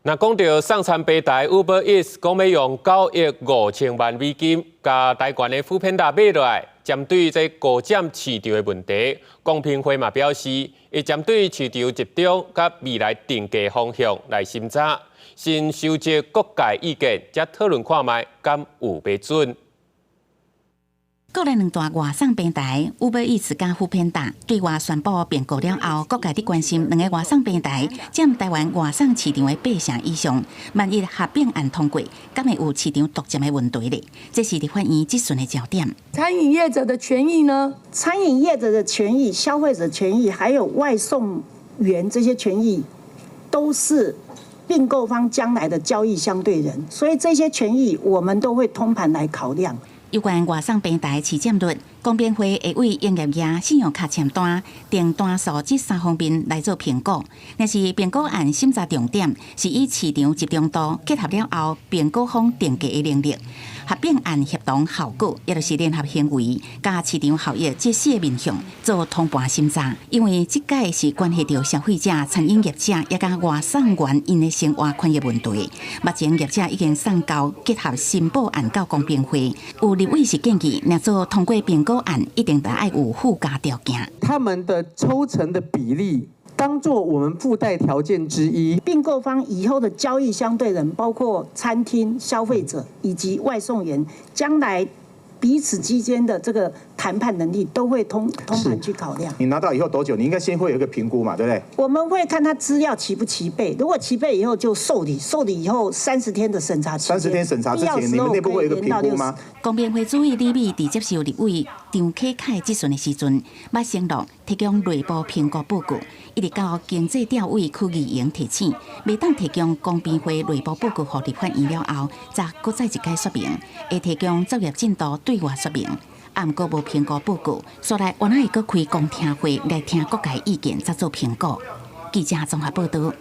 那讲到上餐平台 Uber Eats 讲要用9亿5千万美金，甲台湾的富片达买落来，针对这高占市场的问题，公平会嘛表示，会针对市场集中甲未来定价方向来审查，先收集各界意见，再讨论看卖，敢有标准。 国内两大外送平台 Uber Eats 甲富片达对外宣布变故了后，各界伫关心两个外送平台占台湾外送市场的80%以上，万一合并案通过，敢会有市场独占的问题咧？这是立法院质询的焦点。餐饮业者的权益呢？餐饮业者的权益、消费者权益，还有外送员这些权益，都是并购方将来的交易相对人，所以这些权益我们都会通盘来考量。 有关外送平台市占率，公辩会会为营业业信用卡签单、订单数这3方面来做评估。若是评估案审查重点是以市场集中度结合了后，评估方定价的能力。合并案协同效果，也就是联合行为加市场效益这4个面向做通盘审查。因为这届是关系到消费者、餐饮业者也甲外送员因的生活权益问题。目前业者已经送交结合申报案到公辩会。有立委是建议，若做通过评估案，一定得爱有附加条件。他们的抽成的比例。 当做我们附带条件之一，并购方以后的交易相对人，包括餐厅、消费者以及外送员，将来彼此之间的这个谈判能力都会通盘去考量。你拿到以后多久？你应该先会有一个评估嘛，对不对？我们会看他资料齐不齐备，如果齐备以后就受理，受理以后30天的审查期间。30天审查之前，你们内部会有一个评估吗？公辩会主委李美伫接受立委张启凯质询的时阵，捌承诺提供内部评估报告，一直到经济调委区议员提醒，未当提供公辩会内部报告予立法院了后，则搁再一解说明，会提供作业进度对外说明。 按过无评估报告，所来原来会搁开公听会来听各界意见，再做评估。记者综合报道。